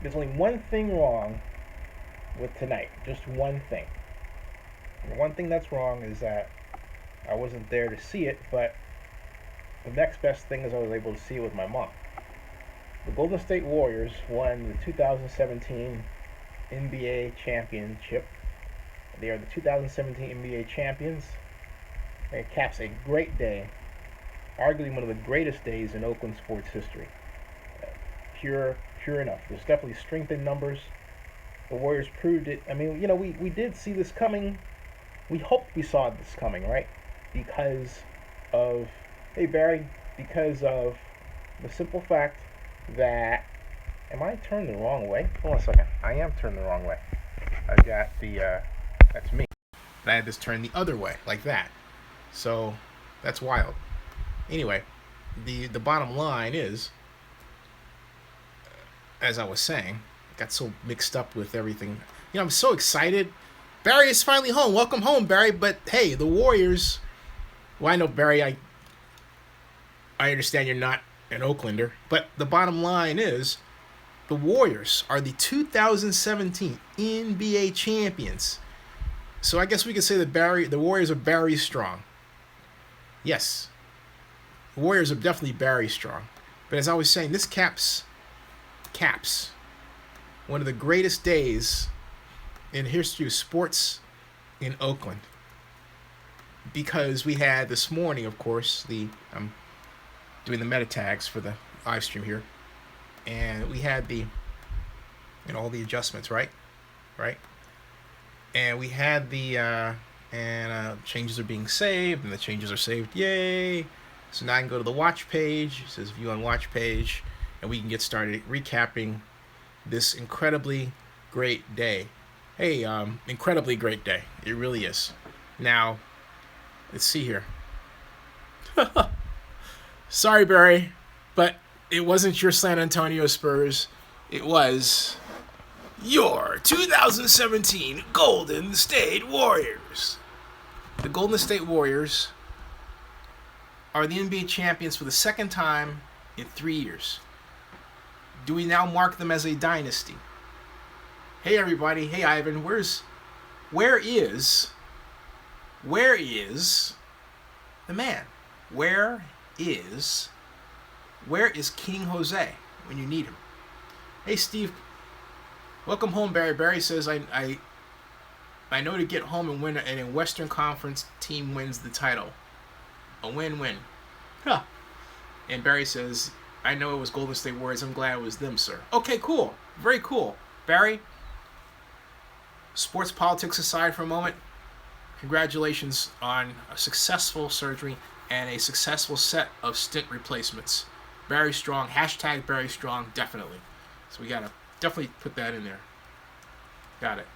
there's only one thing wrong with tonight. Just one thing. And the one thing that's wrong is that I wasn't there to see it, but the next best thing is I was able to see it with my mom. The Golden State Warriors won the 2017 NBA championship. They are the 2017 NBA champions. It caps a great day, arguably one of the greatest days in Oakland sports history. Uh, pure enough. There's definitely strength in numbers. The Warriors proved it. I mean, we did see this coming. We hoped we saw this coming, right? Because of, hey Barry, because of the simple fact that, am I turned the wrong way? Hold on a second. I am turned the wrong way. I've got that's me. I had this turned the other way, like that. So, that's wild. Anyway, the bottom line is, as I was saying, I got so mixed up with everything. I'm so excited. Barry is finally home. Welcome home, Barry. But hey, the Warriors. Well, I know, Barry, I understand you're not an Oaklander, but the bottom line is the Warriors are the 2017 NBA champions. So I guess we could say that the Warriors are Barry strong. Yes, the Warriors are definitely Barry strong. But as I was saying, this caps one of the greatest days in history of sports in Oakland. Because we had this morning, of course, I'm doing the meta tags for the live stream here, and we had all the adjustments, right, and we had changes are being saved, and the changes are saved, yay! So now I can go to the watch page. It says view on watch page, and we can get started recapping this incredibly great day. Hey, incredibly great day. It really is. Now, let's see here. Sorry, Barry, but it wasn't your San Antonio Spurs. It was your 2017 Golden State Warriors. The Golden State Warriors are the NBA champions for the second time in 3 years. Do we now mark them as a dynasty? Hey, everybody. Hey, Ivan. Where is the man? Where is King Jose when you need him? Hey, Steve. Welcome home, Barry. Barry says, I know to get home and win, and a Western Conference team wins the title. A win-win. Huh. And Barry says, I know it was Golden State Warriors. I'm glad it was them, sir. Okay, cool. Very cool. Barry, sports politics aside for a moment, congratulations on a successful surgery and a successful set of stent replacements. Barry Strong, hashtag Barry Strong, definitely. So we gotta definitely put that in there. Got it.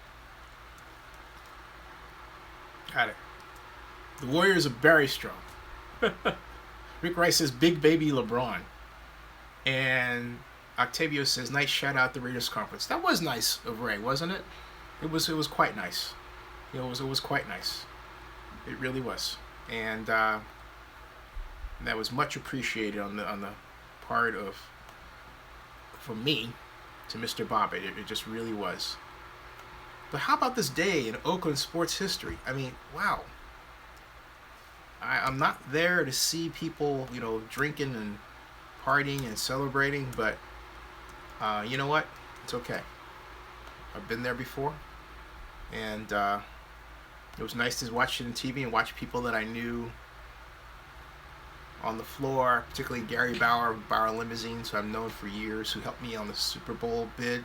The Warriors are very strong. Rick Rice says, big baby LeBron. And Octavio says, nice shout out the Raiders conference. That was nice of Ray, wasn't it? It was quite nice. It was quite nice. It really was. And that was much appreciated on the part of, from me to Mr. Bobbitt. It just really was. But how about this day in Oakland sports history? I mean, wow. I'm not there to see people, drinking and partying and celebrating, but you know what? It's okay. I've been there before, and it was nice to watch it on TV and watch people that I knew on the floor, particularly Gary Bauer of Bauer Limousines, who I've known for years, who helped me on the Super Bowl bid.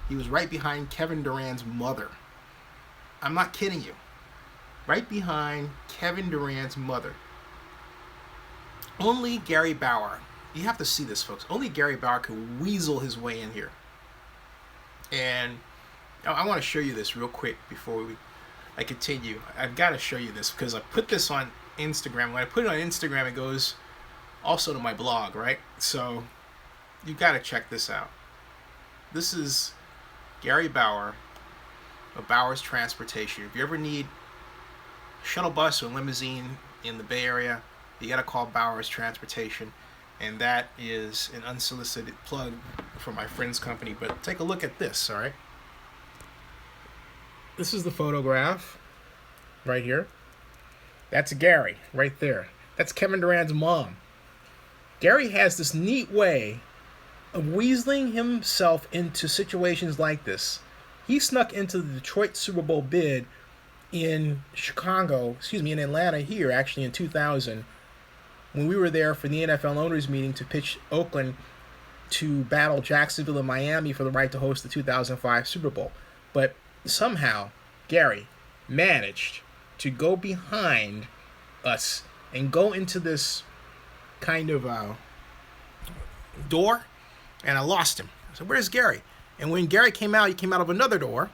He was right behind Kevin Durant's mother. I'm not kidding you. Right behind Kevin Durant's mother. Only Gary Bauer, you have to see this, folks, only Gary Bauer could weasel his way in here. And I want to show you this real quick before I continue. I've got to show you this because I put this on Instagram. When I put it on Instagram, it goes also to my blog, right? So you got to check this out. This is Gary Bauer of Bauer's Transportation. If you ever need a shuttle bus or limousine in the Bay Area, you got to call Bauer's Transportation. And that is an unsolicited plug for my friend's company, but take a look at this, all right? This is the photograph right here. That's Gary right there. That's Kevin Durant's mom. Gary has this neat way of weaseling himself into situations like this. He snuck into the Detroit Super Bowl bid in in Atlanta here, actually in 2000, when we were there for the NFL owners meeting to pitch Oakland to battle Jacksonville and Miami for the right to host the 2005 Super Bowl. But somehow, Gary managed to go behind us and go into this kind of door, and I lost him. I said, "Where's Gary?" And when Gary came out, he came out of another door.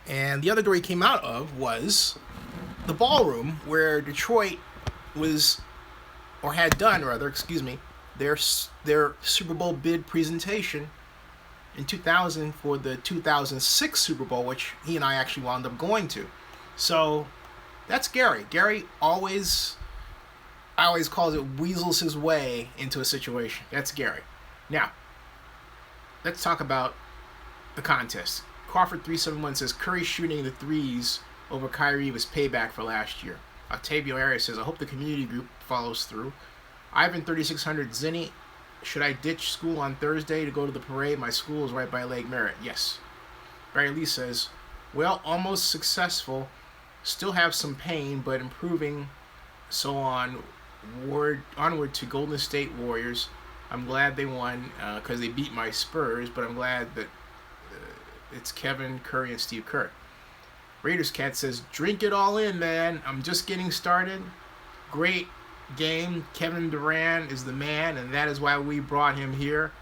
And the other door he came out of was the ballroom where Detroit was, or had done rather, their Super Bowl bid presentation in 2000 for the 2006 Super Bowl, which he and I actually wound up going to. So that's Gary. Gary always calls it weasels his way into a situation. That's Gary. Now, let's talk about the contest. Crawford371 says Curry shooting the threes over Kyrie was payback for last year. Octavio Arias says, I hope the community group follows through. Ivan3600, Zinni, should I ditch school on Thursday to go to the parade? My school is right by Lake Merritt. Yes. Barry Lee says, well, almost successful. Still have some pain, but improving. So onward to Golden State Warriors. I'm glad they won because they beat my Spurs, but I'm glad that it's Kevin, Curry, and Steve Kerr. Raiders Cat says, drink it all in, man. I'm just getting started. Great game. Kevin Durant is the man, and that is why we brought him here.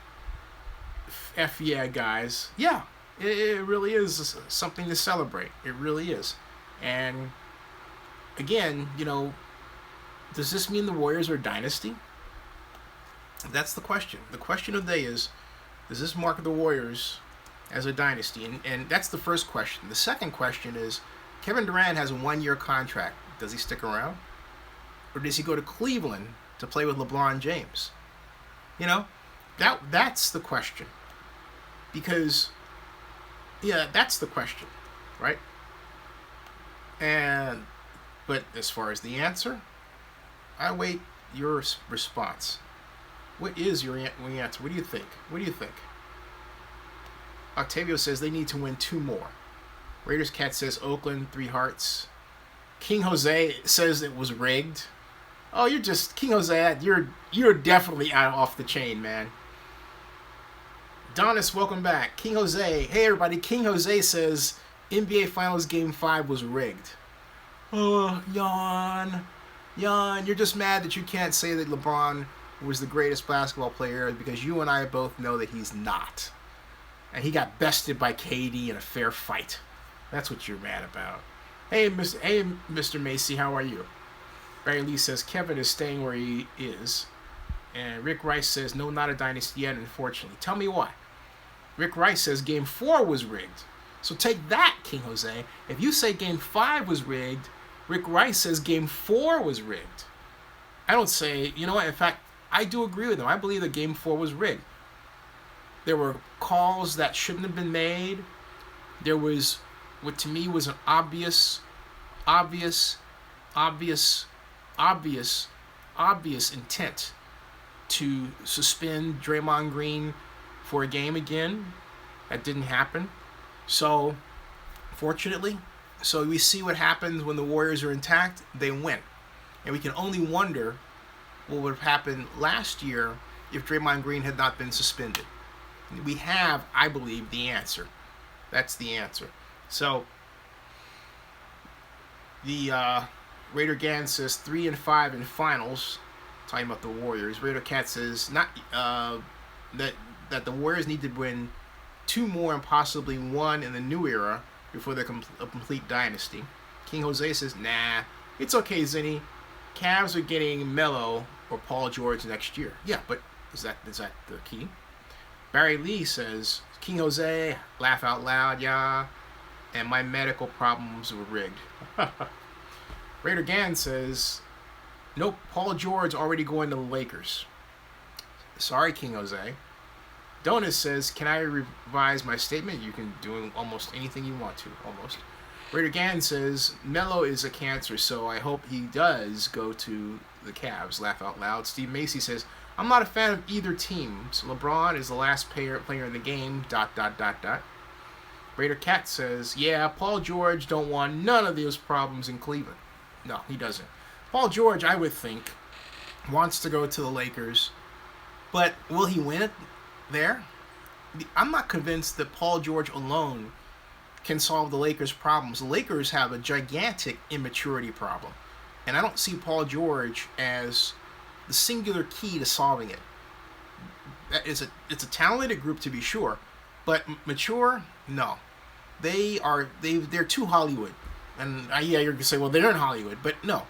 F yeah, guys. Yeah, it really is something to celebrate. It really is. And again, does this mean the Warriors are a dynasty? That's the question. The question of the day is, does this mark the Warriors as a dynasty? And that's the first question. The second question is, Kevin Durant has a 1-year contract. Does he stick around? Or does he go to Cleveland to play with LeBron James? That's the question. Because, that's the question, right? But as far as the answer, I await your response. What is your answer? What do you think? Octavio says they need to win 2 more. Raiders Cat says Oakland, 3 hearts. King Jose says it was rigged. Oh, you're just King Jose. You're definitely off the chain, man. Donis, welcome back. King Jose. Hey everybody. King Jose says NBA Finals Game 5 was rigged. Oh, yawn. You're just mad that you can't say that LeBron was the greatest basketball player because you and I both know that he's not. And he got bested by KD in a fair fight. That's what you're mad about. Hey, Mr. Macy, how are you? Barry Lee says Kevin is staying where he is. And Rick Rice says, no, not a dynasty yet, unfortunately. Tell me why. Rick Rice says Game 4 was rigged. So take that, King Jose. If you say Game 5 was rigged, Rick Rice says Game 4 was rigged. I don't say, you know what, in fact, I do agree with him. I believe that Game 4 was rigged. There were calls that shouldn't have been made. There was what to me was an obvious intent to suspend Draymond Green for a game again. That didn't happen. So, fortunately, we see what happens when the Warriors are intact. They win. And we can only wonder what would have happened last year if Draymond Green had not been suspended. We have, I believe, the answer. That's the answer. So, the Raider Gan says 3 and 5 in finals. Talking about the Warriors. Raider Cat says not that the Warriors need to win 2 more and possibly 1 in the new era before they're a complete dynasty. King Jose says, nah, it's okay, Zinni. Cavs are getting Melo or Paul George next year. Yeah, but is that the key? Barry Lee says, King Jose, laugh out loud, yeah, and my medical problems were rigged. Raider Gan says, nope, Paul George already going to the Lakers. Sorry, King Jose. Donis says, can I revise my statement? You can do almost anything you want to, almost. Raider Gann says, Melo is a cancer, so I hope he does go to the Cavs. Laugh out loud. Steve Macy says, I'm not a fan of either team. So LeBron is the last player in the game, ... Raider Cat says, yeah, Paul George don't want none of those problems in Cleveland. No, he doesn't. Paul George, I would think, wants to go to the Lakers, but will he win it there? I'm not convinced that Paul George alone can solve the Lakers' problems. The Lakers have a gigantic immaturity problem, and I don't see Paul George as the singular key to solving it. It's a talented group to be sure, but mature, no. They're too Hollywood, and yeah, you're gonna say, well, they're in Hollywood, but no.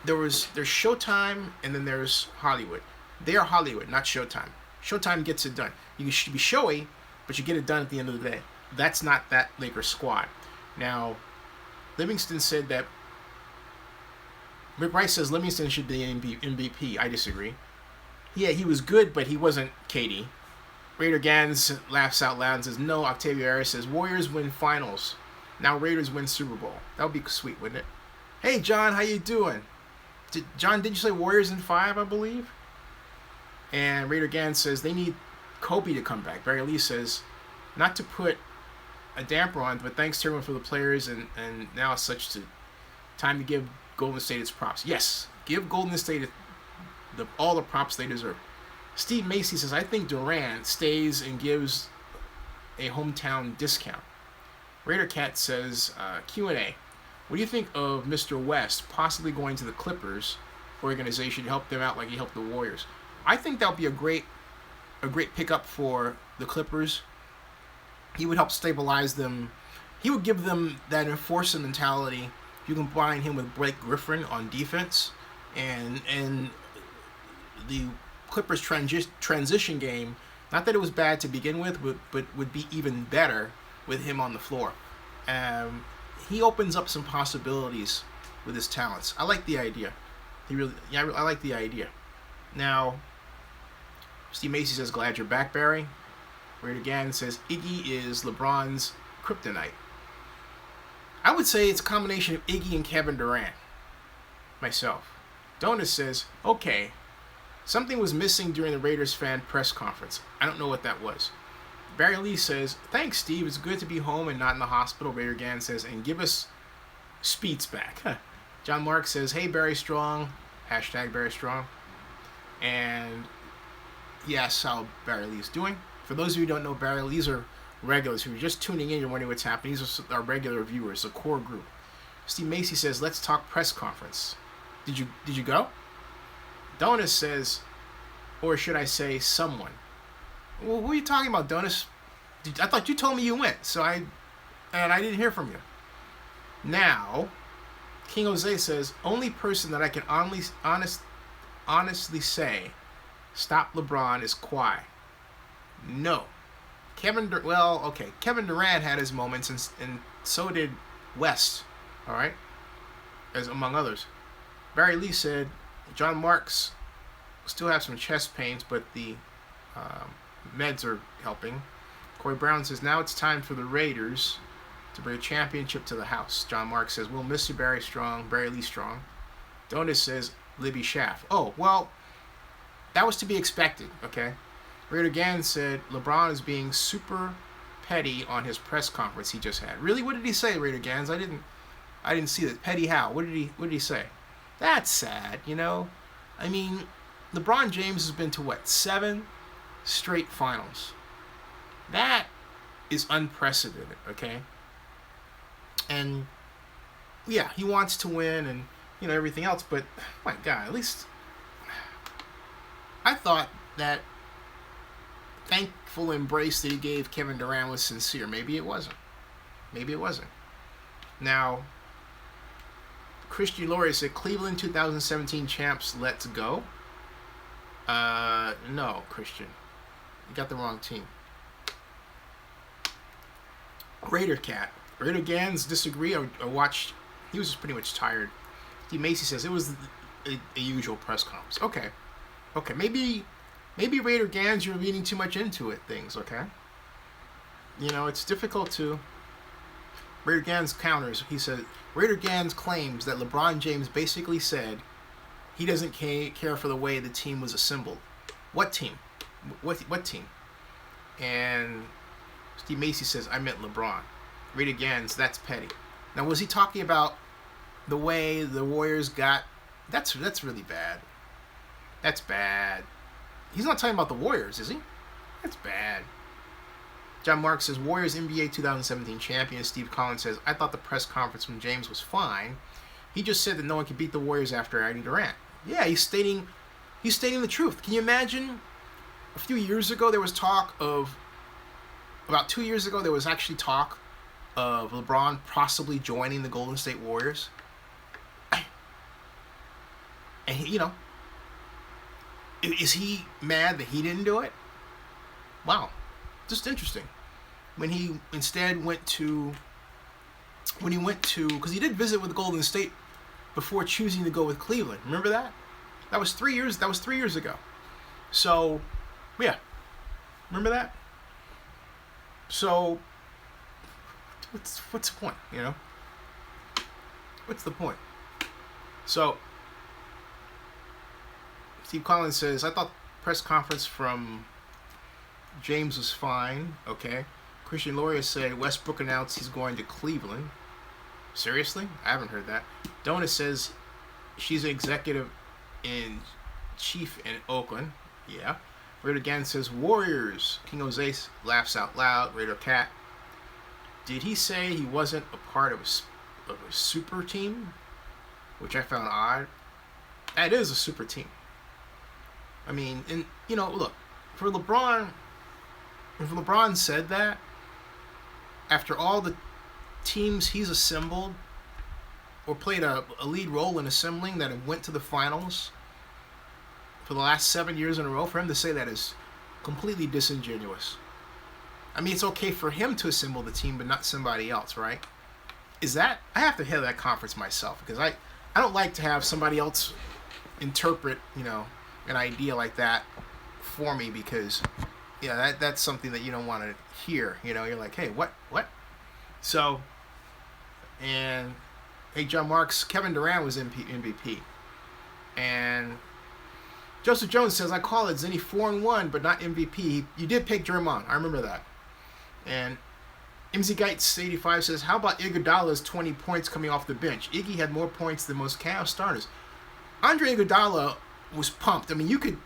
There's Showtime, and then there's Hollywood. They are Hollywood, not Showtime. Showtime gets it done. You should be showy, but you get it done at the end of the day. That's not that Lakers squad. Now, Livingston said that. Rick Rice says Livingston should be MVP. I disagree. Yeah, he was good, but he wasn't KD. Raider Gans laughs out loud and says, no. Octavio Harris says, Warriors win finals. Now Raiders win Super Bowl. That would be sweet, wouldn't it? Hey, John, how you doing? John, did you say Warriors in 5, I believe? And Raider Gans says they need Kobe to come back. Barry Lee says, not to put a damper on, but thanks to everyone for the players, and now it's such time to give Golden State its props. Yes, give Golden State all the props they deserve. Steve Macy says, I think Durant stays and gives a hometown discount. Raider Cat says, Q&A. What do you think of Mr. West possibly going to the Clippers organization to help them out like he helped the Warriors? I think that would be a great pickup for the Clippers. He would help stabilize them. He would give them that enforcer mentality. You combine him with Blake Griffin on defense, and the Clippers transition game, not that it was bad to begin with, but would be even better with him on the floor. He opens up some possibilities with his talents. I like the idea. I like the idea. Now, Steve Macy says, glad you're back, Barry. Raider Gann says, Iggy is LeBron's kryptonite. I would say it's a combination of Iggy and Kevin Durant. Myself. Donis says, okay, something was missing during the Raiders fan press conference. I don't know what that was. Barry Lee says, thanks, Steve. It's good to be home and not in the hospital. Raider Gann says, and give us Speeds back. John Mark says, hey, Barry Strong. Hashtag Barry Strong. And he asks how Barry Lee is doing. For those of you who don't know Barry Lee, these are regulars. If you're just tuning in, you're wondering what's happening. These are our regular viewers, a core group. Steve Macy says, let's talk press conference. Did you go? Donis says, or should I say someone? Well, who are you talking about, Donis? I thought you told me you went, and I didn't hear from you. Now, King Jose says, only person that I can honestly say stop LeBron is Kawhi. No. Kevin Durant had his moments, and so did West, all right, as among others. Barry Lee said, John Marks still have some chest pains, but the meds are helping. Corey Brown says, now it's time for the Raiders to bring a championship to the house. John Marks says, we'll miss you, Barry Strong, Barry Lee Strong. Donis says, Libby Schaff. Oh, well, that was to be expected, okay? Raider Gann said, LeBron is being super petty on his press conference he just had. Really? What did he say, Raider Gans? I didn't see that. Petty how? What did he say? That's sad, you know? I mean, LeBron James has been to what? 7 straight finals. That is unprecedented, okay? And yeah, he wants to win and everything else, but my God, at least I thought that thankful embrace that he gave Kevin Durant was sincere. Maybe it wasn't. Now, Christian Laurie said, Cleveland 2017 champs, let's go. No, Christian. You got the wrong team. Raider Gans disagree. I watched. He was just pretty much tired. Steve Macy says it was a usual press conference. Okay. Maybe maybe Raider Gans, you're reading too much into it. Things, okay? You know, it's difficult to. Raider Gans counters. He said Raider Gans claims that LeBron James basically said he doesn't care for the way the team was assembled. What team? What team? And Steve Macy says, I meant LeBron. Raider Gans, that's petty. Now, was he talking about the way the Warriors got... That's really bad. That's bad. He's not talking about the Warriors, is he? That's bad. John Mark says, Warriors NBA 2017 champion. Steve Collins says, I thought the press conference from James was fine. He just said that no one could beat the Warriors after adding Durant. Yeah, he's stating the truth. Can you imagine? A few years ago, there was talk of... About 2 years ago, there was actually talk of LeBron possibly joining the Golden State Warriors. And, he, is he mad that he didn't do it? Wow. Just interesting. When he instead went to... Because he did visit with Golden State before choosing to go with Cleveland. Remember that? That was 3 years ago. So, yeah. Remember that? So, what's the point, What's the point? So, Steve Collins says, I thought press conference from James was fine. Okay. Christian Loria said Westbrook announced he's going to Cleveland. Seriously? I haven't heard that. Donna says she's an executive in chief in Oakland. Yeah. Raider Gan says Warriors. King Jose laughs out loud. Raider Cat. Did he say he wasn't a part of a super team? Which I found odd. That is a super team. I mean, and look, for LeBron, if LeBron said that, after all the teams he's assembled or played a lead role in assembling that have went to the finals for the last 7 years in a row, for him to say that is completely disingenuous. I mean, it's okay for him to assemble the team, but not somebody else, right? I have to hear that conference myself, because I don't like to have somebody else interpret, an idea like that for me, because, that's something that you don't want to hear, you're like, hey, what? So, and, hey, John Marks, Kevin Durant was MVP, and Joseph Jones says, I call it Zenny 4-1, but not MVP. You did pick Draymond. I remember that. And MZ Geitz 85 says, how about Iguodala's 20 points coming off the bench? Iggy had more points than most Cavs starters. Andre Iguodala was pumped. I mean, you could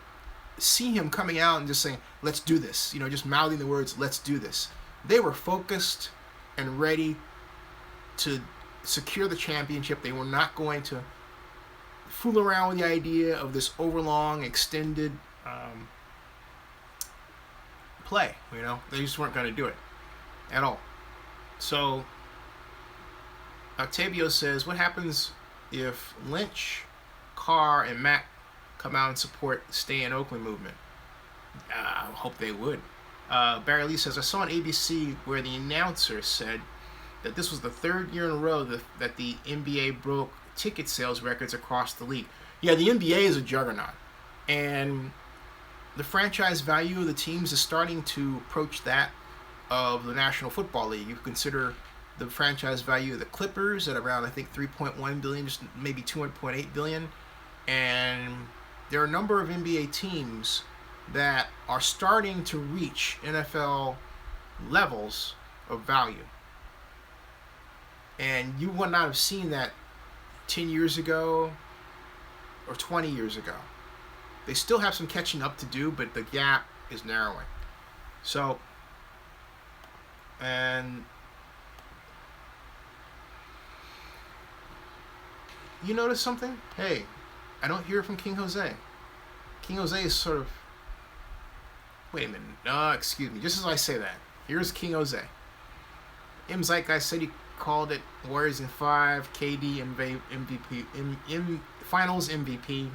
see him coming out and just saying, let's do this. Just mouthing the words, let's do this. They were focused and ready to secure the championship. They were not going to fool around with the idea of this overlong, extended play. They just weren't going to do it at all. So Octavio says, what happens if Lynch, Carr, and Mack come out and support the Stay in Oakland movement? I hope they would. Barry Lee says, I saw on ABC where the announcer said that this was the third year in a row that the NBA broke ticket sales records across the league. Yeah, the NBA is a juggernaut. And the franchise value of the teams is starting to approach that of the National Football League. You consider the franchise value of the Clippers at around, I think, $3.1 billion, just maybe $2.8 billion. And there are a number of NBA teams that are starting to reach NFL levels of value. And you would not have seen that 10 years ago or 20 years ago. They still have some catching up to do, but the gap is narrowing. So, and you notice something? Hey, I don't hear from King Jose. King Jose is sort of... Wait a minute. No, excuse me. Just as I say that, here's King Jose. M. Zeitgeist said he called it Warriors in 5, KD MVP, Finals MVP.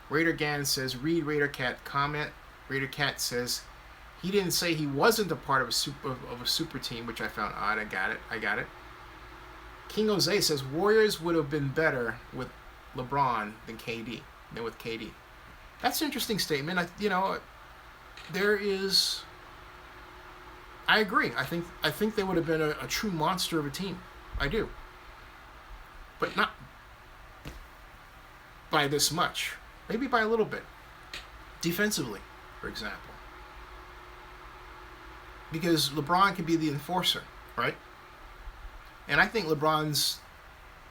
Raider Gan says, read Raider Cat comment. Raider Cat says, he didn't say he wasn't a part of a super team, which I found odd. I got it. King Jose says, Warriors would have been better with LeBron than with KD. That's an interesting statement. there is. I agree. I think they would have been a true monster of a team. I do, but not by this much. Maybe by a little bit. Defensively, for example. Because LeBron could be the enforcer, right? And I think LeBron's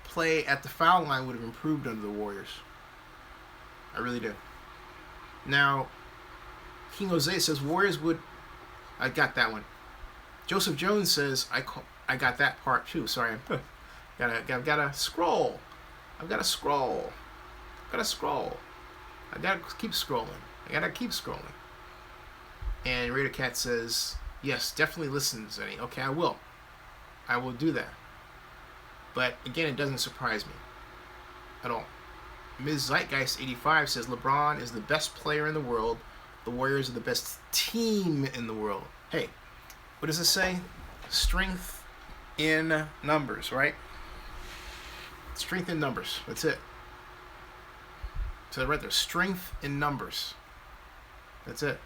play at the foul line would have improved under the Warriors. I really do. Now, King Jose says Warriors would. I got that one. Joseph Jones says I got that part too. Sorry, I've got to scroll. I've got to scroll. I gotta keep scrolling. And Raider Cat says, yes, definitely listen, Zenny. Okay, I will do that. But again, it doesn't surprise me at all. Ms. Zeitgeist 85 says LeBron is the best player in the world. The Warriors are the best team in the world. Hey, what does it say? Strength in numbers, right? Strength in numbers. That's it. So right there, strength in numbers. That's it.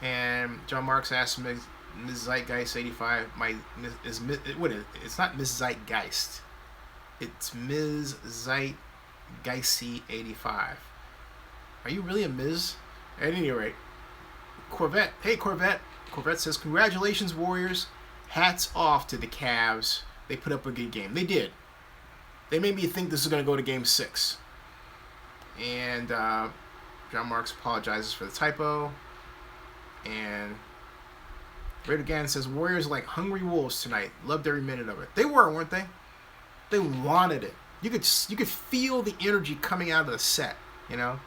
And John Marks asked Ms. Zeitgeist 85. It's not Ms. Zeitgeist. It's Ms. Zeitgeist 85. Are you really a Ms? At any rate, Corvette. Hey, Corvette. Corvette says, congratulations, Warriors. Hats off to the Cavs. They put up a good game. They did. They made me think this is going to go to Game 6. And John Marks apologizes for the typo. And Raider Gann says, Warriors like hungry wolves tonight. Loved every minute of it. They were, weren't they? They wanted it. You could feel the energy coming out of the set, you know?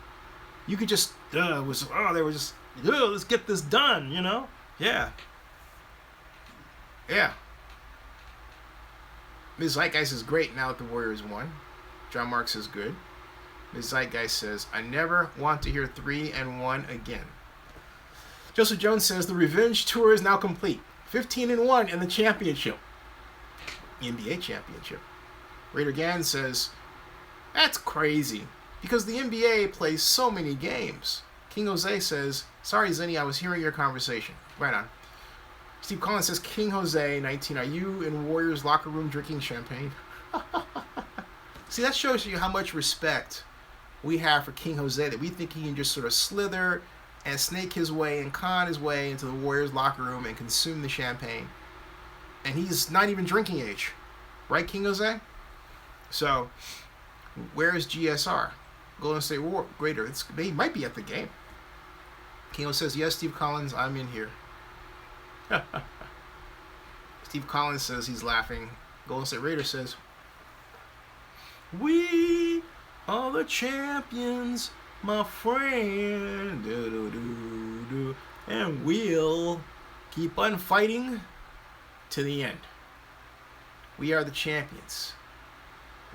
You could just, they were just, let's get this done, you know? Yeah. Ms. Zeitgeist is great now that the Warriors won. John Marks is good. Ms. Zeitgeist says, I never want to hear 3-1 again. Joseph Jones says, the revenge tour is now complete. 15-1 in the championship. NBA championship. Raider Gann says, that's crazy. Because the NBA plays so many games. King Jose says, sorry, Zenny, I was hearing your conversation. Right on. Steve Collins says, King Jose, 19, are you in Warriors locker room drinking champagne? See, that shows you how much respect we have for King Jose, that we think he can just sort of slither and snake his way and con his way into the Warriors locker room and consume the champagne. And he's not even drinking age. Right, King Jose? So, where is GSR? Golden State War Greater. He might be at the game. King Jose says, yes, Steve Collins, I'm in here. Steve Collins says he's laughing. Golden State Raider says, we are the champions, my friend. Do-do-do-do. And we'll keep on fighting to the end. We are the champions.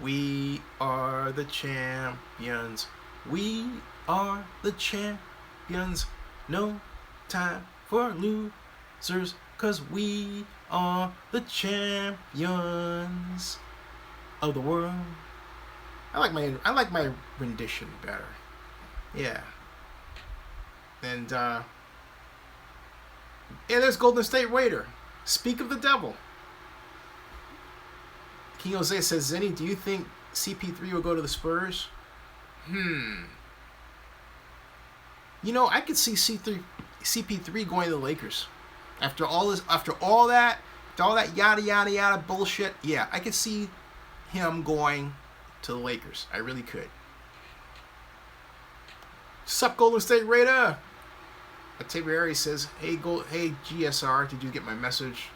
We are the champions. We are the champions. No time for losers, 'cause we are the champions of the world. I like my rendition better. Yeah. And there's Golden State Raider. Speak of the devil. King Jose says, Zenny, do you think CP3 will go to the Spurs? You know, I could see CP3 going to the Lakers. After all that yada yada yada bullshit, yeah, I could see him going to the Lakers. I really could. Sup, Golden State Raider? Octaviary says, hey GSR, did you get my message?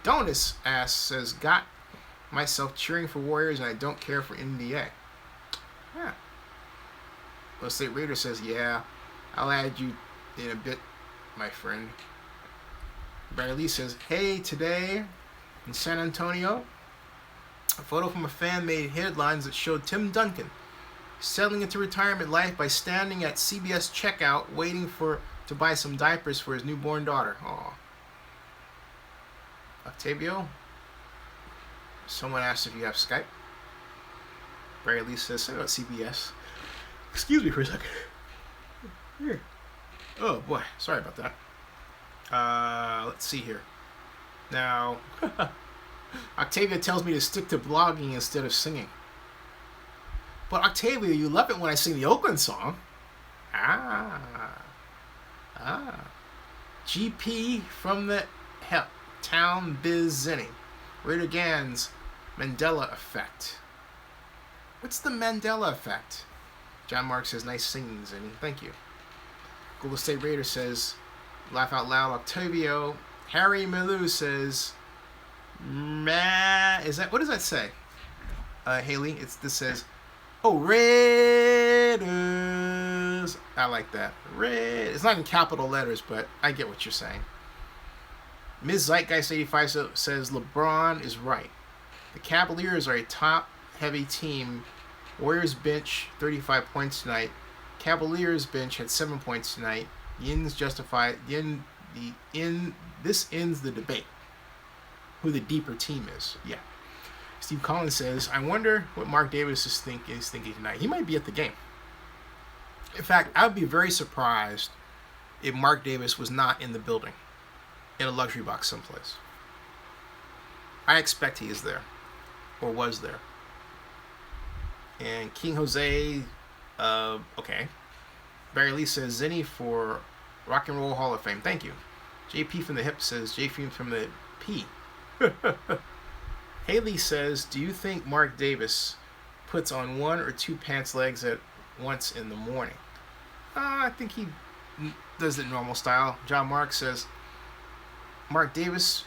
Donis says, got myself cheering for Warriors and I don't care for NBA. Yeah. Golden State Raider says, yeah, I'll add you in a bit, my friend. Brad Lee says, hey, today in San Antonio, a photo from a fan made headlines that showed Tim Duncan settling into retirement life by standing at CBS checkout waiting to buy some diapers for his newborn daughter. Aw. Octavio, someone asked if you have Skype. Brad Lee says, something about CBS. Excuse me for a second. Here. Oh boy, sorry about that. Let's see here. Now, Octavia tells me to stick to blogging instead of singing. But Octavia, you love it when I sing the Oakland song. Ah. GP from the town biz Zinni. Raider Gans, Mandela effect. What's the Mandela effect? John Mark says, nice singing, Zinni. Thank you. Golden State Raider says, laugh out loud, Octavio. Harry Milou says, meh. What does that say? Haley, this says, oh, Raiders. I like that. It's not in capital letters, but I get what you're saying. Ms. Zeitgeist 85 says LeBron is right. The Cavaliers are a top-heavy team. Warriors bench 35 points tonight. Cavaliers bench had 7 points tonight. Yin's justified. This ends the debate. Who the deeper team is? Yeah. Steve Collins says, I wonder what Mark Davis is thinking tonight. He might be at the game. In fact, I would be very surprised if Mark Davis was not in the building, in a luxury box someplace. I expect he is there, or was there. And King Jose, okay. Barry Lee says, Zinni for Rock and Roll Hall of Fame. Thank you. JP from the Hip says, JP from the P. Haley says, do you think Mark Davis puts on one or two pants legs at once in the morning? I think he does it normal style. John Mark says, Mark Davis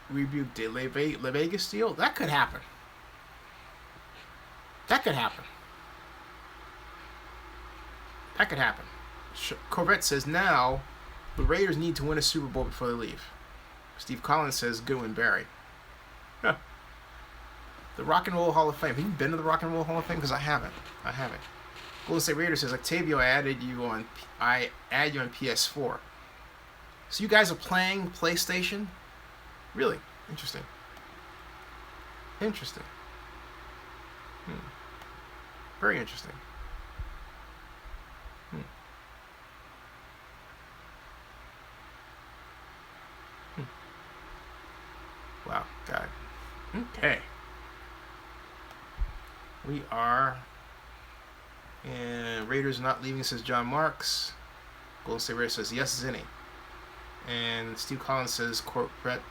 rebuked the Le Vegas deal? That could happen. That could happen. That could happen. Corvette says, now the Raiders need to win a Super Bowl before they leave. Steve Collins says, good one, Barry. Huh. The Rock and Roll Hall of Fame. Have you been to the Rock and Roll Hall of Fame? Because I haven't. Golden State Raider says, Octavio, I add you on PS4. So you guys are playing PlayStation? Really? Interesting. Very interesting. Wow, God. Okay. We are. And Raiders not leaving, says John Marks. Golden State Raiders says, yes, Zinni. And Steve Collins says, quote, Brett.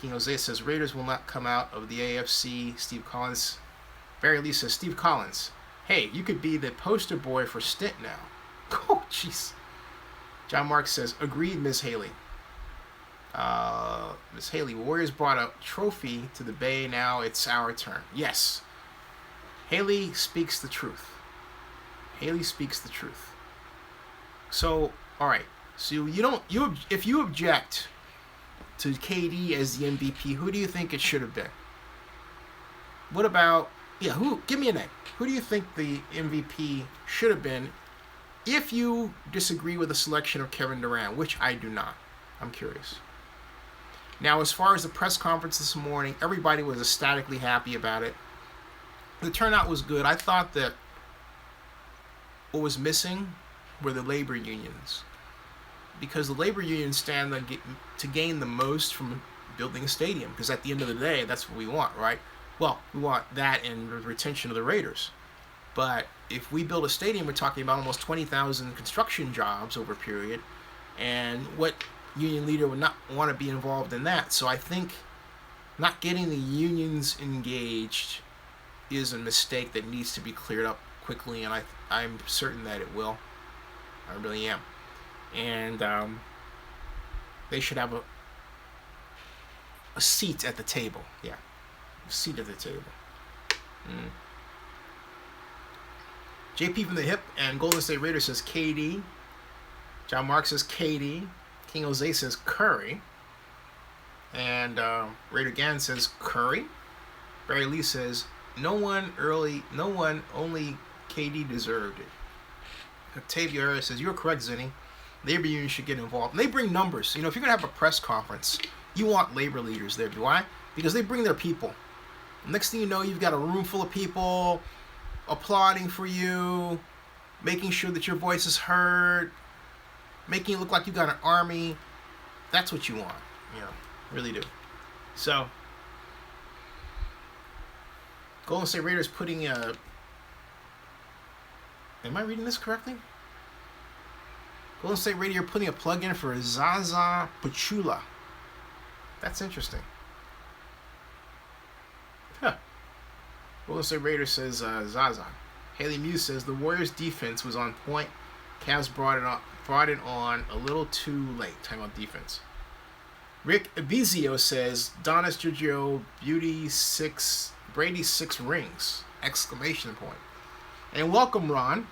King Jose says, Raiders will not come out of the AFC. Steve Collins. Barry Lee says, Steve Collins. Hey, you could be the poster boy for Stint now. Oh, jeez. John Marks says, agreed, Ms. Haley. Ms. Haley, Warriors brought a trophy to the Bay. Now it's our turn. Yes. Haley speaks the truth. So, all right. So if you object to KD as the MVP, who do you think it should have been? What about give me a name. Who do you think the MVP should have been if you disagree with the selection of Kevin Durant, which I do not? I'm curious. Now, as far as the press conference this morning, everybody was ecstatically happy about it. The turnout was good. I thought that what was missing were the labor unions, because the labor unions stand to gain the most from building a stadium, because at the end of the day, that's what we want, right? Well, we want that and the retention of the Raiders. But if we build a stadium, we're talking about almost 20,000 construction jobs over a period, and what union leader would not want to be involved in that? So I think not getting the unions engaged is a mistake that needs to be cleared up quickly, and I'm certain that it will. I really am. And they should have a seat at the table. Yeah, a seat at the table. JP from the Hip and Golden State Raiders says KD. John Mark says KD. King Jose says Curry. And Raider Gann says Curry. Barry Lee says only KD deserved it. Octavio Harris says, you're correct, Zinni. Labor unions should get involved. And they bring numbers. If you're going to have a press conference, you want labor leaders there. Why? Because they bring their people. Next thing you know, you've got a room full of people applauding for you, making sure that your voice is heard, making it look like you got an army. That's what you want, really do. So, Golden State Raiders putting a. Am I reading this correctly? Golden State Radio putting a plug in for Zaza Pachulia. That's interesting. Huh. Golden State Raiders says Zaza. Haley Muse says the Warriors' defense was on point. Cavs brought it on a little too late. Time out defense. Rick Abizio says Donis Giorgio Brady 6 rings! Exclamation point. And welcome, Ron.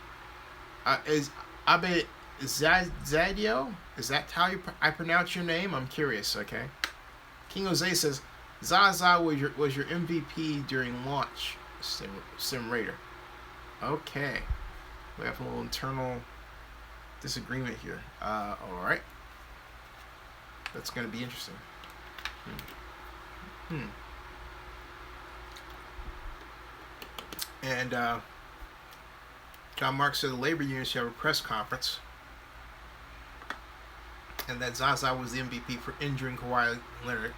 Is Abe Zadio? Is that how I pronounce your name? I'm curious. Okay. King Jose says Zaza was your MVP during launch. Sim Raider. Okay. We have a little internal disagreement here. All right. That's going to be interesting. And John Marks said the labor union should have a press conference. And that Zaza was the MVP for injuring Kawhi Leonard.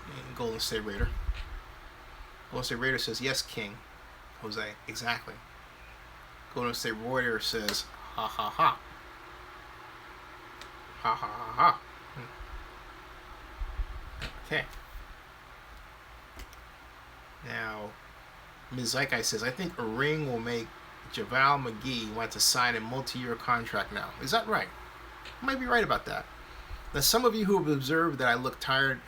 And Golden State Raider. Golden State Raider says, yes, King. Jose, exactly. Golden State Warrior says, ha ha ha. Ha ha ha ha. Okay. Now, Ms. Zeikai says, I think a ring will make JaVale McGee want to sign a multi-year contract now. Is that right? I might be right about that. Now, some of you who have observed that I look tired,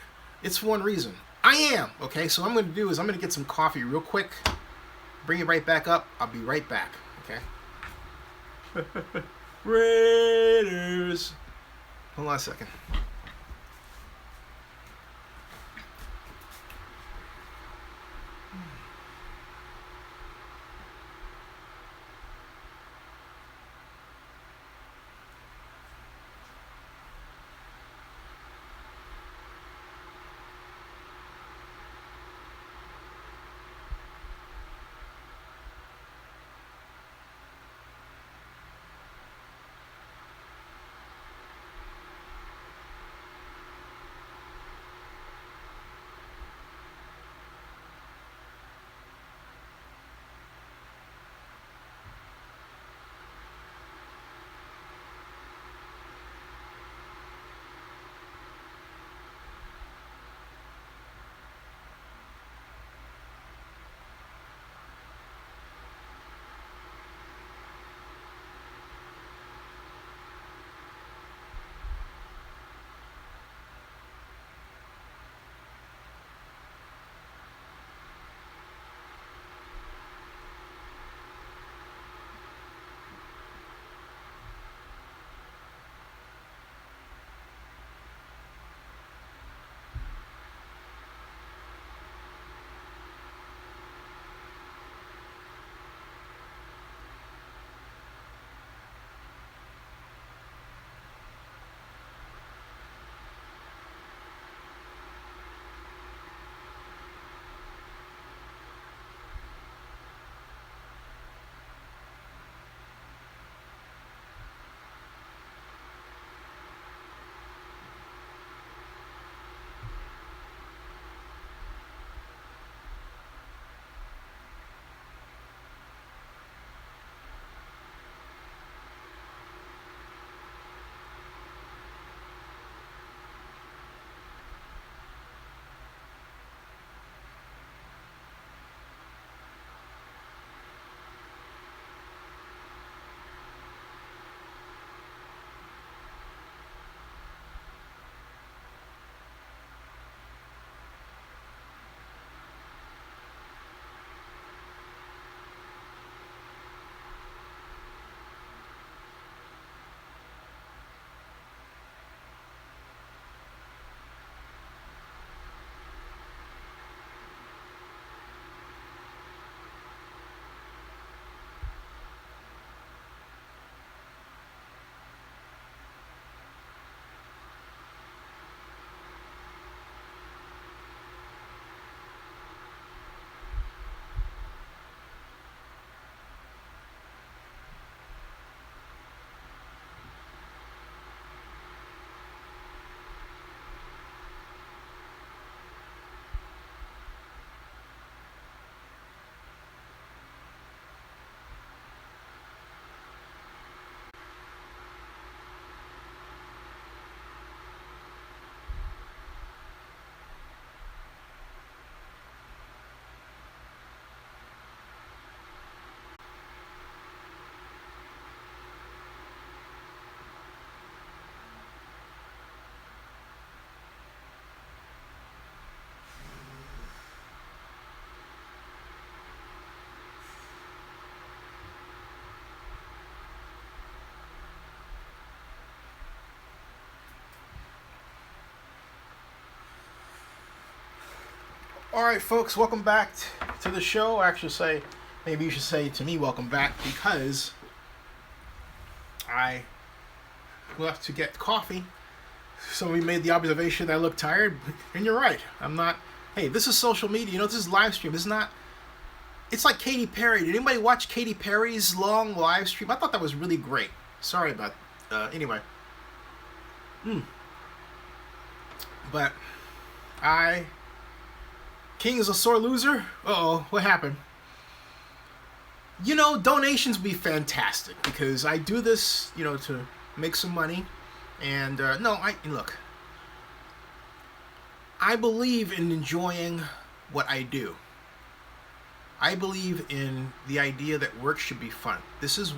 it's one reason. I am! Okay, so what I'm going to do is I'm going to get some coffee real quick, bring it right back up. I'll be right back. Okay? Raiders! Hold on a second. All right, folks, welcome back to the show. Actually, maybe you should say to me, welcome back, because I left to get coffee. Somebody made the observation that I look tired, and you're right. I'm not. Hey, this is social media. This is live stream. It's not. It's like Katy Perry. Did anybody watch Katy Perry's long live stream? I thought that was really great. Sorry about. Anyway. But King is a sore loser? Uh-oh, what happened? Donations would be fantastic, because I do this, to make some money. And, look, I believe in enjoying what I do. I believe in the idea that work should be fun. This is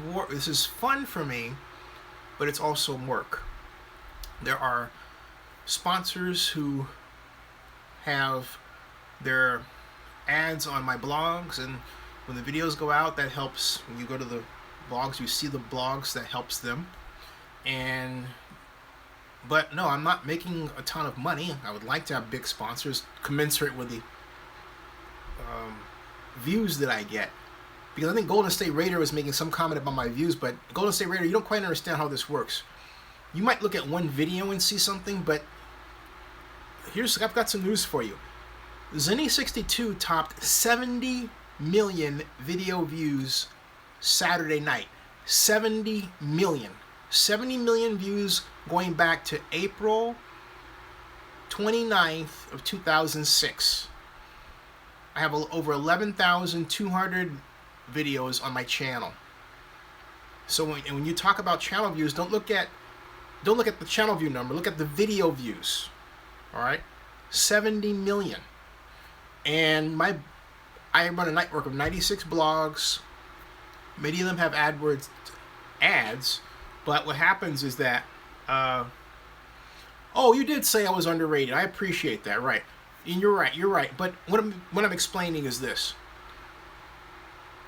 fun for me, but it's also work. There are sponsors who have their ads on my blogs, and when the videos go out, that helps. When you go to the blogs, you see the blogs, that helps them. But no, I'm not making a ton of money. I would like to have big sponsors commensurate with the views that I get, because I think Golden State Raider was making some comment about my views, but Golden State Raider, you don't quite understand how this works. You might look at one video and see something, but I've got some news for you. Zenny62 topped 70 million video views Saturday night. 70 million. 70 million views going back to April 29th of 2006. I have over 11,200 videos on my channel. So when you talk about channel views, don't look at the channel view number. Look at the video views. All right, 70 million. And I run a network of 96 blogs. Many of them have ads, but what happens is that, you did say I was underrated. I appreciate that, right? And you're right. But what I'm explaining is this.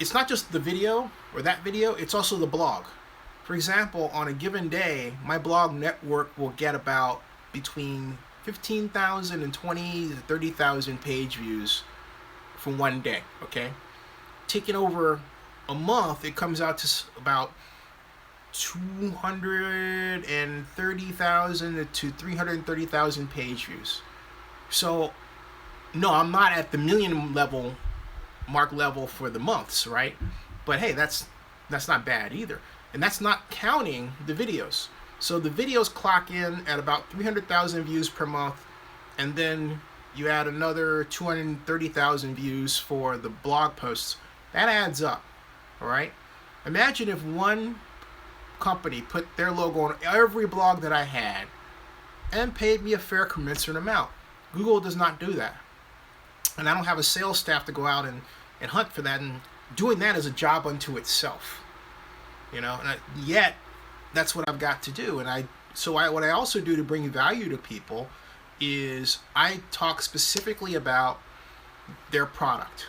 It's not just the video or that video, it's also the blog. For example, on a given day, my blog network will get about between 15,000 and 20,000 to 30,000 page views for one day, okay? Taking over a month, it comes out to about 230,000 to 330,000 page views. So, no, I'm not at the million mark level for the months, right? But hey, that's not bad either. And that's not counting the videos. So the videos clock in at about 300,000 views per month, and then you add another 230,000 views for the blog posts. That adds up, all right? Imagine if one company put their logo on every blog that I had and paid me a fair commensurate amount. Google does not do that. And I don't have a sales staff to go out and hunt for that, and doing that is a job unto itself. Yet that's what I've got to do. What I also do to bring value to people is I talk specifically about their product,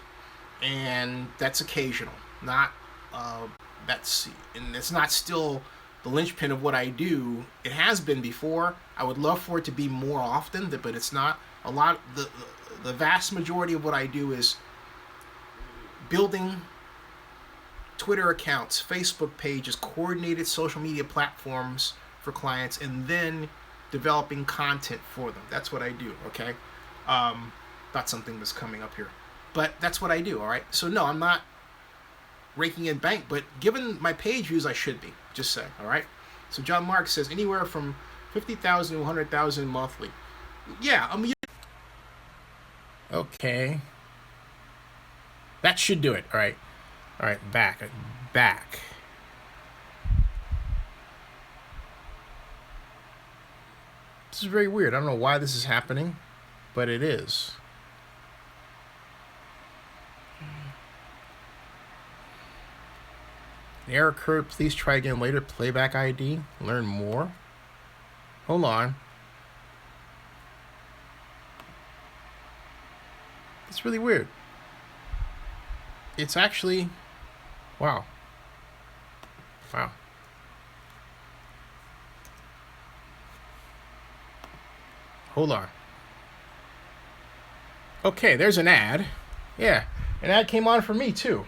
and that's occasional. And it's not still the linchpin of what I do. It has been before. I would love for it to be more often, but it's not. A lot. The vast majority of what I do is building Twitter accounts, Facebook pages, coordinated social media platforms for clients, and then developing content for them. That's what I do, okay? Thought something was coming up here. But that's what I do, all right? So no, I'm not raking in bank, but given my page views, I should be, just saying, all right? So John Mark says anywhere from 50,000 to 100,000 monthly. Yeah, okay. That should do it, all right? All right, back. This is very weird. I don't know why this is happening, but it is. An error occurred. Please try again later. Playback ID. Learn more. Hold on. It's really weird. It's actually... Wow. Hold on. Okay, there's an ad. Yeah, an ad came on for me too.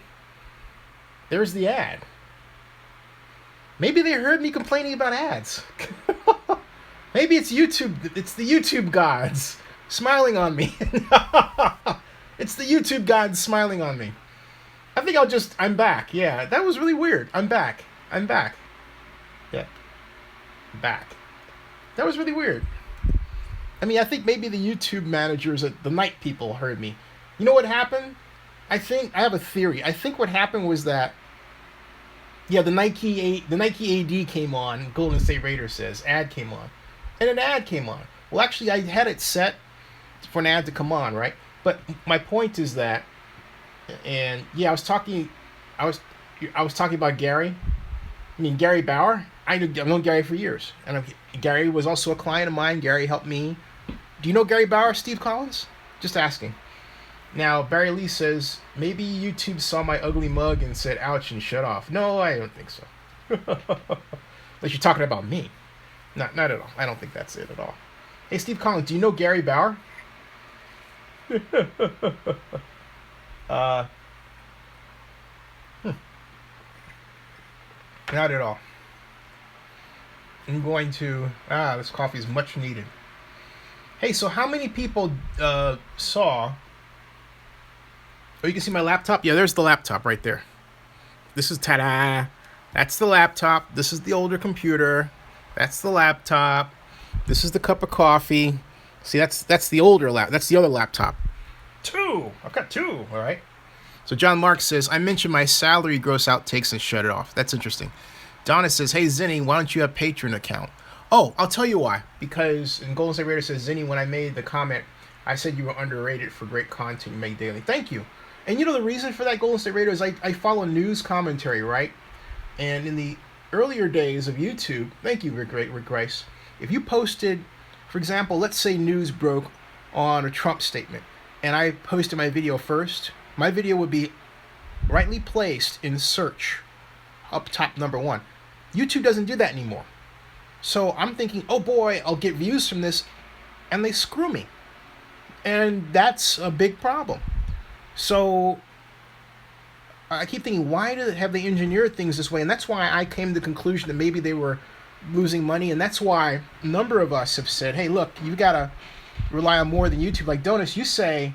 There's the ad. Maybe they heard me complaining about ads. Maybe it's YouTube. It's the YouTube gods smiling on me. It's the YouTube gods smiling on me. I think I'm back. Yeah, that was really weird. I'm back. I'm back. Yeah, back. That was really weird. I mean, I think maybe the YouTube managers, the night people, heard me. You know what happened? I have a theory. I think what happened was that, yeah, the Nike AD came on. Golden State Raiders says ad came on, and an ad came on. Well, actually, I had it set for an ad to come on, right? But my point is that, and yeah, I was talking about Gary. I mean, Gary Bauer. I've known Gary for years, and Gary was also a client of mine. Gary helped me. Do you know Gary Bauer, Steve Collins? Just asking. Now, Barry Lee says, maybe YouTube saw my ugly mug and said, ouch, and shut off. No, I don't think so. Unless you're talking about me. Not at all. I don't think that's it at all. Hey, Steve Collins, do you know Gary Bauer? uh, Not at all. I'm going to... this coffee is much needed. Hey, so how many people saw... Oh, you can see my laptop? Yeah, there's the laptop right there. This is, ta-da! That's the laptop. This is the older computer. That's the laptop. This is the cup of coffee. See, that's the older that's the other laptop. Two! I've got two, all right? So John Mark says, I mentioned my salary gross outtakes and shut it off. That's interesting. Donna says, hey, Zinni, why don't you have Patreon account? Oh, I'll tell you why. Because, and Golden State Raider says, Zinni, when I made the comment, I said you were underrated for great content you make daily. Thank you. And you know the reason for that, Golden State Raider, is I follow news commentary, right? And in the earlier days of YouTube, thank you, Rick Rice, if you posted, for example, let's say news broke on a Trump statement, and I posted my video first, my video would be rightly placed in search, up top number one. YouTube doesn't do that anymore. So I'm thinking, oh boy, I'll get views from this, and they screw me. And that's a big problem. So I keep thinking, why have they engineered things this way? And that's why I came to the conclusion that maybe they were losing money. And that's why a number of us have said, hey, look, you got to rely on more than YouTube. Like Donis, you say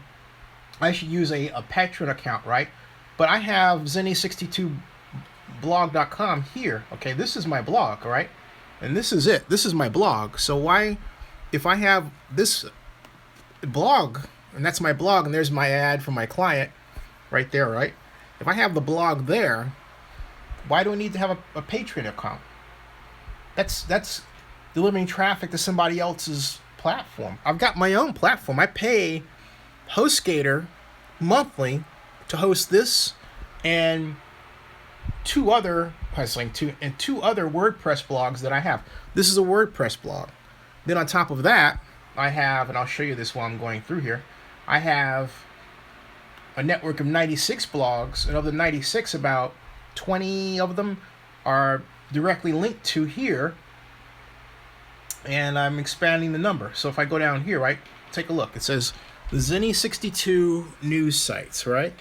I should use a Patreon account, right? But I have Zenny62blog.com here. Okay, this is my blog, all right? And this is it. This is my blog. So why, if I have this blog, and that's my blog, and there's my ad for my client right there, right? If I have the blog there, why do I need to have a Patreon account? That's delivering traffic to somebody else's platform. I've got my own platform. I pay HostGator monthly to host this and two other WordPress blogs that I have. This is a WordPress blog. Then on top of that, I have, and I'll show you this while I'm going through here, I have a network of 96 blogs, and of the 96, about 20 of them are directly linked to here, and I'm expanding the number. So if I go down here, right, take a look. It says the Zenny62 news sites, right?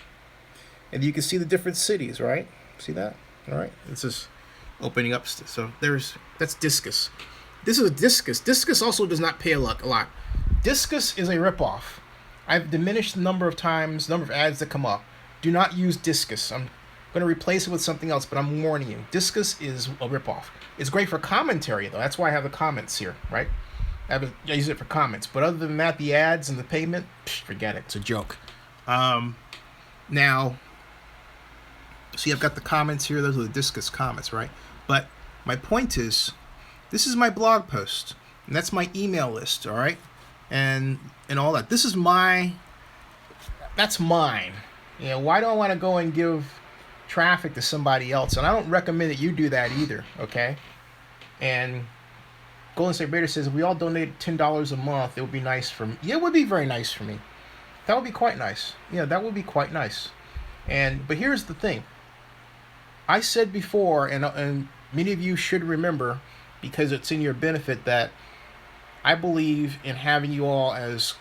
And you can see the different cities, right? See that? All right. This is opening up. So that's Discus. This is a Discus. Discus also does not pay a lot. Discus is a ripoff. I've diminished the number of ads that come up. Do not use Discus. I'm going to replace it with something else, but I'm warning you. Discus is a ripoff. It's great for commentary, though. That's why I have the comments here, right? I use it for comments. But other than that, the ads and the payment, forget it. It's a joke. Now, see, I've got the comments here. Those are the Discus comments, right? But my point is, this is my blog post, and that's my email list, all right? And all that. That's mine. You know, why do I want to go and give traffic to somebody else? And I don't recommend that you do that either, okay? And Golden State Raider says, if we all donate $10 a month, it would be nice for me. Yeah, it would be very nice for me. That would be quite nice. Yeah, that would be quite nice. But here's the thing. I said before, and many of you should remember, because it's in your benefit, that I believe in having you all as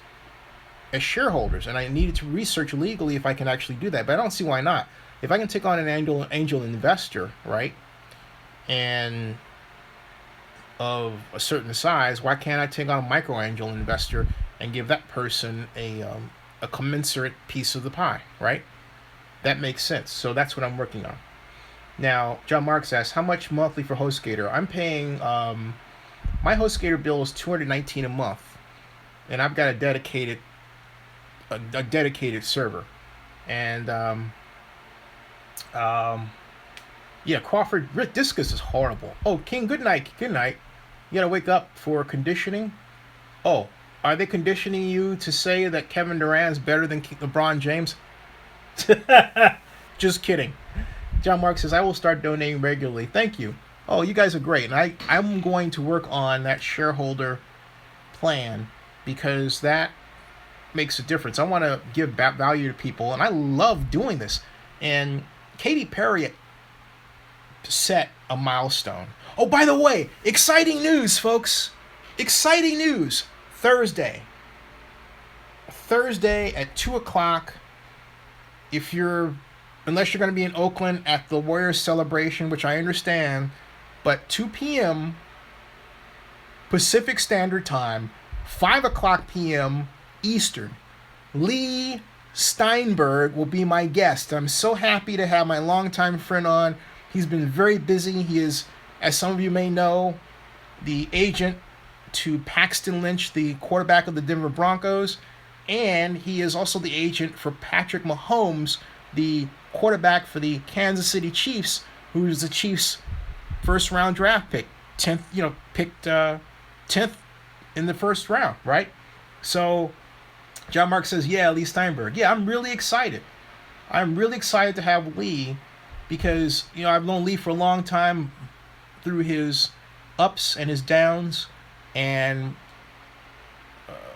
as shareholders, and I needed to research legally if I can actually do that. But I don't see why not. If I can take on an angel investor, right, and of a certain size, why can't I take on a micro angel investor and give that person a commensurate piece of the pie, right? That makes sense. So that's what I'm working on. Now, John Marks asks, how much monthly for HostGator? I'm paying, my HostGator bill is $219 a month, and I've got a dedicated server. And, yeah, Crawford, Discus is horrible. Oh, King, good night. You gotta wake up for conditioning. Oh, are they conditioning you to say that Kevin Durant's better than LeBron James? Just kidding. John Mark says, I will start donating regularly. Thank you. Oh, you guys are great. And I'm going to work on that shareholder plan because that makes a difference. I want to give value to people, and I love doing this. And Katy Perry set a milestone. Oh, by the way, exciting news, folks. Exciting news. Thursday at 2 o'clock, unless you're going to be in Oakland at the Warriors celebration, which I understand, but 2 p.m. Pacific Standard Time, 5 o'clock p.m. Eastern, Lee Steinberg will be my guest. I'm so happy to have my longtime friend on. He's been very busy. He is, as some of you may know, the agent to Paxton Lynch, the quarterback of the Denver Broncos, and he is also the agent for Patrick Mahomes, the quarterback for the Kansas City Chiefs, who is the Chiefs' first-round draft pick, 10th, picked 10th in the first round, right? So John Mark says, yeah, Lee Steinberg. Yeah, I'm really excited. I'm really excited to have Lee because, I've known Lee for a long time through his ups and his downs, and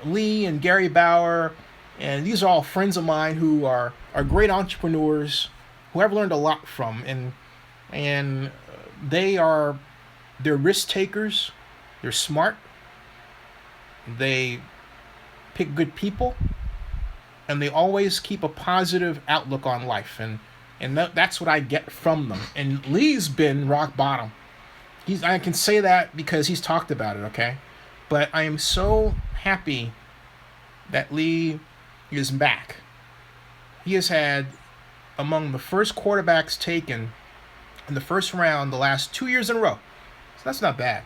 Lee and Gary Bauer, and these are all friends of mine who are great entrepreneurs who I've learned a lot from, and they're risk takers, they're smart, they pick good people, and they always keep a positive outlook on life, and that's what I get from them. And Lee's been rock bottom. I can say that because he's talked about it, okay? But I am so happy that Lee is back. He has had among the first quarterbacks taken in the first round the last 2 years in a row. So that's not bad.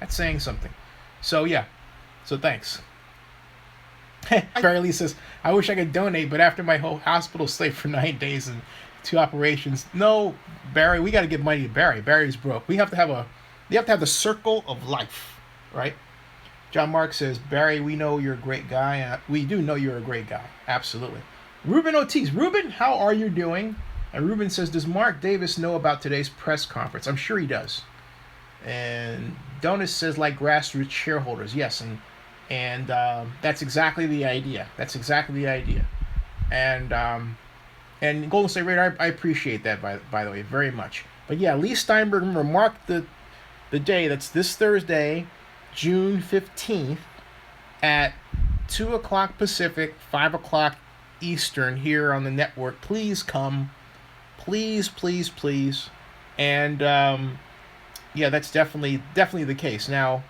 That's saying something. So, yeah. So, thanks. Barry Lee says, I wish I could donate, but after my whole hospital stay for 9 days and 2 operations. No, Barry, we got to give money to Barry. Barry's broke. You have to have the circle of life, right? John Mark says, Barry, we know you're a great guy. We do know you're a great guy. Absolutely. Ruben Ortiz. Ruben, how are you doing? And Ruben says, does Mark Davis know about today's press conference? I'm sure he does. And Donis says, like grassroots shareholders. Yes, and that's exactly the idea. And Golden State Raider, I appreciate that, by the way, very much. But yeah, Lee Steinberg, remember, mark the day. That's this Thursday, June 15th at 2 o'clock Pacific, 5 o'clock Eastern here on the network. Please come. Please. And, yeah, that's definitely the case. Now,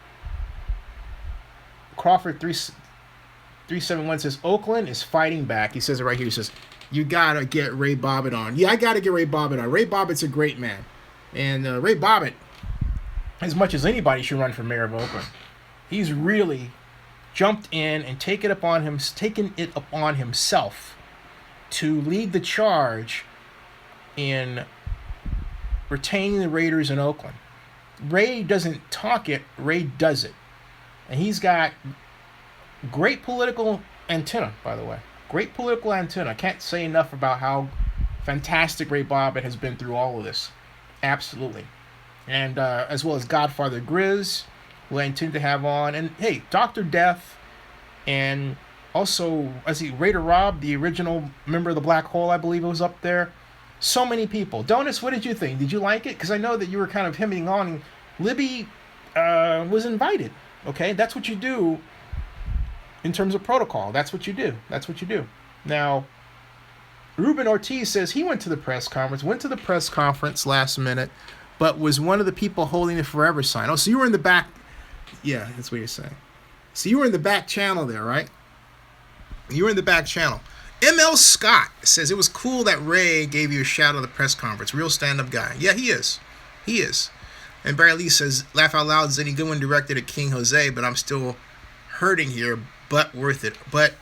Crawford 371 says, Oakland is fighting back. He says it right here. He says, you got to get Ray Bobbitt on. Yeah, I got to get Ray Bobbitt on. Ray Bobbitt's a great man. And Ray Bobbitt, as much as anybody should run for mayor of Oakland, he's really jumped in and taken it upon himself to lead the charge in retaining the Raiders in Oakland. Ray doesn't talk it, Ray does it. And he's got great political antenna, by the way. Great political antenna. I can't say enough about how fantastic Ray Bobbitt has been through all of this. Absolutely. And as well as Godfather Grizz, who I intend to have on. And hey, Dr. Death, and also, Raider Rob, the original member of the Black Hole, I believe, was up there. So many people. Donis, what did you think? Did you like it? Because I know that you were kind of hemming on. And Libby was invited. Okay, that's what you do in terms of protocol. That's what you do. That's what you do. Now, Ruben Ortiz says he went to the press conference last minute, but was one of the people holding the forever sign. Oh, so you were in the back. Yeah, that's what you're saying. So you were in the back channel there, right? You were in the back channel. ML Scott says it was cool that Ray gave you a shout out at the press conference. Real stand-up guy. Yeah, he is. He is. And Barry Lee says, laugh out loud is any good one directed at King Jose, but I'm still hurting here, but worth it. But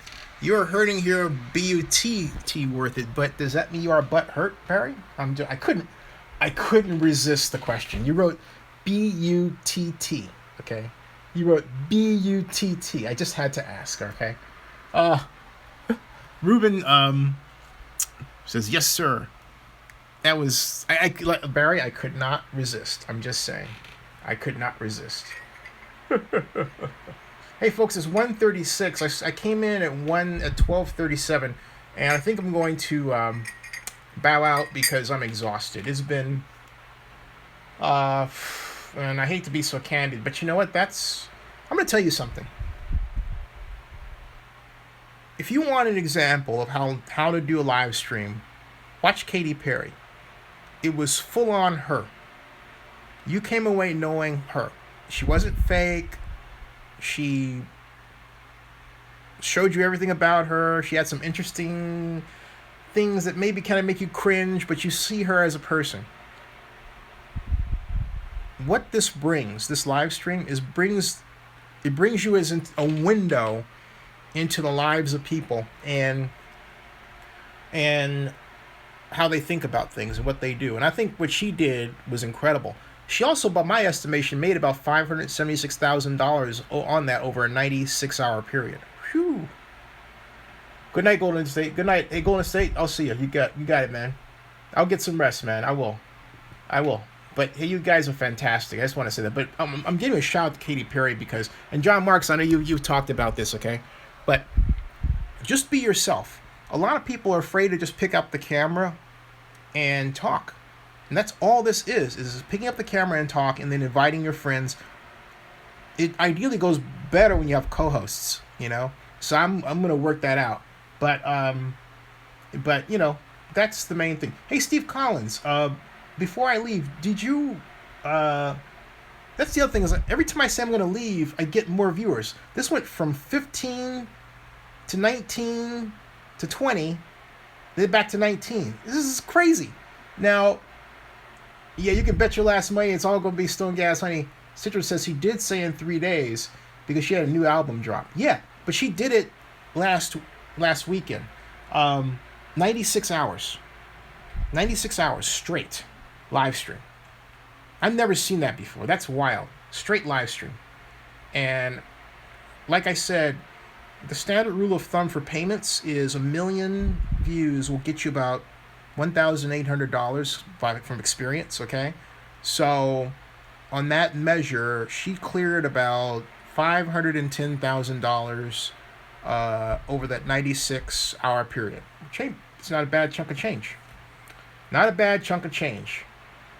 you're hurting here, B-U-T-T worth it. But does that mean you are butt hurt, Barry? I couldn't resist the question. You wrote B-U-T-T, okay? You wrote B-U-T-T. I just had to ask, okay? Ruben says, yes, sir. That was, Barry, I could not resist. I'm just saying. I could not resist. Hey, folks, it's 1:36. I came in at 12:37, and I think I'm going to bow out because I'm exhausted. It's been, and I hate to be so candid, but you know what? I'm going to tell you something. If you want an example of how to do a live stream, watch Katy Perry. It was full on her. You came away knowing her. She wasn't fake. She showed you everything about her. She had some interesting things that maybe kind of make you cringe, but you see her as a person. What this live stream, brings you as a window into the lives of people and how they think about things and what they do. And I think what she did was incredible. She also, by my estimation, made about $576,000 on that over a 96-hour period. Whew. Good night, Golden State. Good night. Hey, Golden State, I'll see you. You got it, man. I'll get some rest, man. I will. But hey, you guys are fantastic. I just want to say that. But I'm giving a shout out to Katy Perry because, and John Marks, I know you've talked about this, okay? But just be yourself. A lot of people are afraid to just pick up the camera and talk. And that's all this is picking up the camera and talk and then inviting your friends. It ideally goes better when you have co-hosts, you know? So I'm going to work that out. But you know, that's the main thing. Hey, Steve Collins, before I leave, did you, that's the other thing is every time I say I'm going to leave, I get more viewers. This went from 15 to 19 to 20, then back to 19. This is crazy. Now, yeah, you can bet your last money it's all going to be Stone Gas Honey. Citrus says he did say in 3 days because she had a new album drop. Yeah, but she did it last weekend. 96 hours. 96 hours straight live stream. I've never seen that before. That's wild. Straight live stream. And like I said, the standard rule of thumb for payments is 1 million views will get you about $1,800 from experience, okay? So on that measure, she cleared about $510,000 over that 96-hour period. It's not a bad chunk of change. Not a bad chunk of change.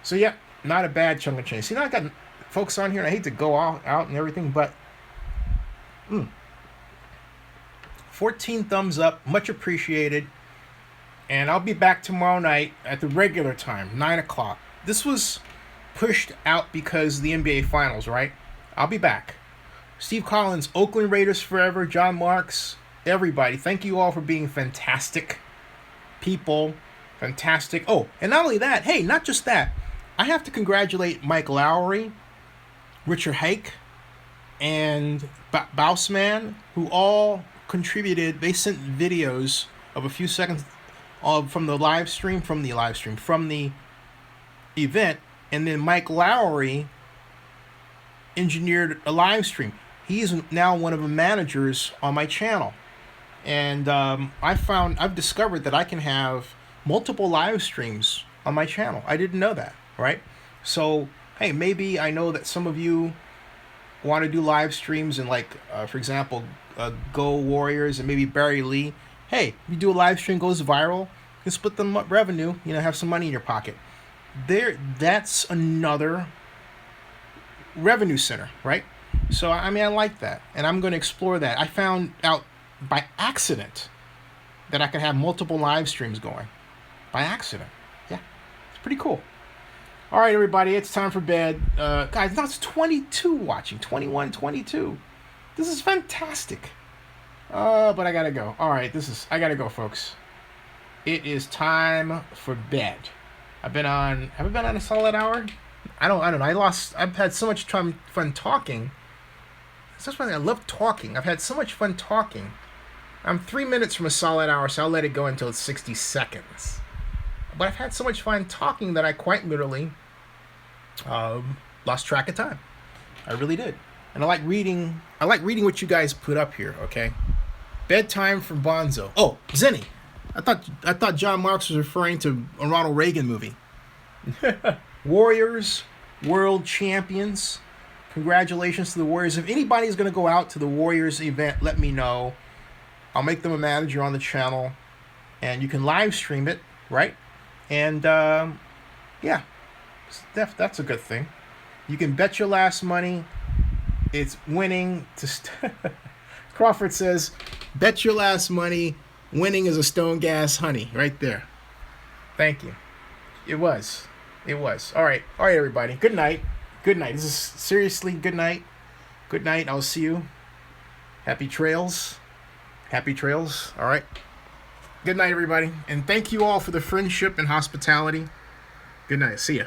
So yeah, not a bad chunk of change. See, now I got folks on here, and I hate to go out and everything, but 14 thumbs up, much appreciated. And I'll be back tomorrow night at the regular time, 9 o'clock. This was pushed out because of the NBA Finals, right? I'll be back. Steve Collins, Oakland Raiders forever, John Marks, everybody. Thank you all for being fantastic people. Fantastic. Oh, and not only that, hey, not just that. I have to congratulate Mike Lowry, Richard Hake, and Bausman, who all contributed. They sent videos of a few seconds from the event, and then Mike Lowry engineered a live stream. He's now one of the managers on my channel, and I've discovered that I can have multiple live streams on my channel. I didn't know that, right? So hey, maybe I know that some of you want to do live streams and for example, Go Warriors and maybe Barry Lee. Hey, you do a live stream, goes viral, you split the revenue, have some money in your pocket. That's another revenue center, right? So I mean, I like that, and I'm going to explore that. I found out by accident that I can have multiple live streams going by accident. Yeah, it's pretty cool. All right, everybody, it's time for bed. Guys, now it's 22 watching, 21, 22. This is fantastic. But I gotta go. All right, I gotta go, folks. It is time for bed. Have I been on a solid hour? I don't know. I've had so much fun talking. That's one thing, I love talking. I've had so much fun talking. I'm 3 minutes from a solid hour, so I'll let it go until it's 60 seconds. But I've had so much fun talking that I quite literally lost track of time. I really did. And I like reading what you guys put up here, okay? Bedtime for Bonzo. Oh, Zenny. I thought John Marks was referring to a Ronald Reagan movie. Warriors, world champions. Congratulations to the Warriors. If anybody's going to go out to the Warriors event, let me know. I'll make them a manager on the channel. And you can live stream it, right? And, yeah. That's a good thing. You can bet your last money. It's winning to... Crawford says, bet your last money. Winning is a stone gas honey. Right there. Thank you. It was. All right, everybody. Good night. This is seriously good night. Good night. I'll see you. Happy trails. All right. Good night, everybody. And thank you all for the friendship and hospitality. Good night. See ya.